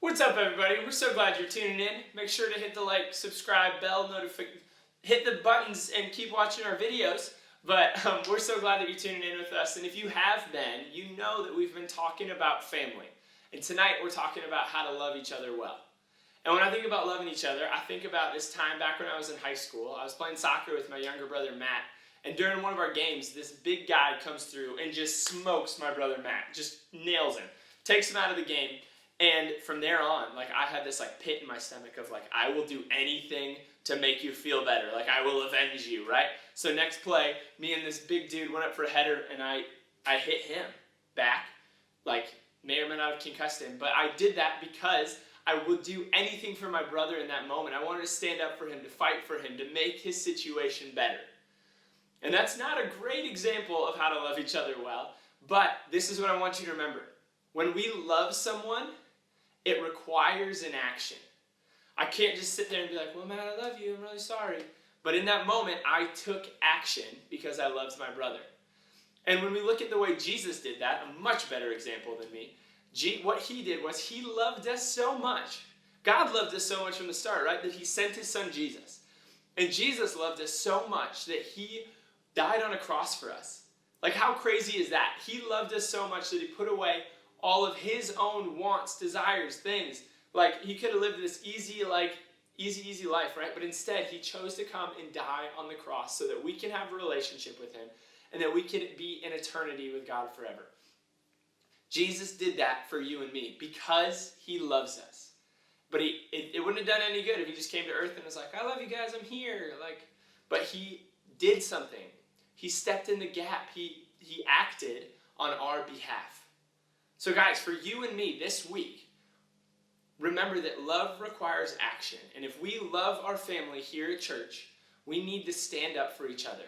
What's up, everybody? We're so glad you're tuning in. Make sure to hit the like, subscribe, bell, hit the buttons, and keep watching our videos. But we're so glad that you're tuning in with us. And if you have been, you know that we've been talking about family. And tonight we're talking about how to love each other well. And when I think about loving each other, I think about this time back when I was in high school. I was playing soccer with my younger brother, Matt. And during one of our games, this big guy comes through and just smokes my brother, Matt. Just nails him. Takes him out of the game. And from there on, I had this pit in my stomach of I will do anything to make you feel better. I will avenge you, right? So next play, me and this big dude went up for a header, and I hit him back. May or may not have concussed him, but I did that because I would do anything for my brother in that moment. I wanted to stand up for him, to fight for him, to make his situation better. And that's not a great example of how to love each other well, but this is what I want you to remember. When we love someone, it requires an action. I can't just sit there and be like, well, man, I love you, I'm really sorry. But in that moment, I took action because I loved my brother. And when we look at the way Jesus did that, a much better example than me, what he did was he loved us so much. God loved us so much from the start, right? That he sent his son Jesus. And Jesus loved us so much that he died on a cross for us. How crazy is that? He loved us so much that he put away all of his own wants, desires, things. He could have lived this easy life, right? But instead, he chose to come and die on the cross so that we can have a relationship with him and that we can be in eternity with God forever. Jesus did that for you and me because he loves us. But it wouldn't have done any good if he just came to earth and was like, I love you guys, I'm here. But he did something. He stepped in the gap. He acted on our behalf. So guys, for you and me this week, remember that love requires action. And if we love our family here at church, we need to stand up for each other.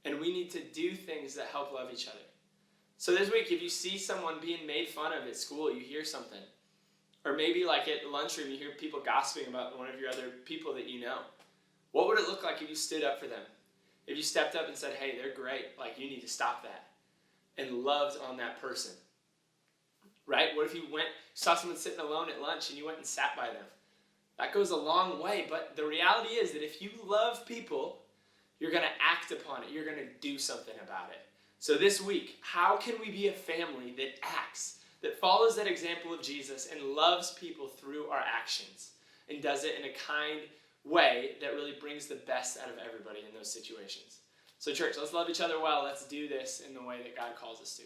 And we need to do things that help love each other. So this week, if you see someone being made fun of at school, you hear something. Or maybe at lunchroom, you hear people gossiping about one of your other people that you know. What would it look like if you stood up for them? If you stepped up and said, hey, they're great. You need to stop that. And loved on that person. Right? What if you saw someone sitting alone at lunch and you went and sat by them? That goes a long way, but the reality is that if you love people, you're going to act upon it. You're going to do something about it. So this week, how can we be a family that acts, that follows that example of Jesus and loves people through our actions and does it in a kind way that really brings the best out of everybody in those situations? So church, let's love each other well. Let's do this in the way that God calls us to.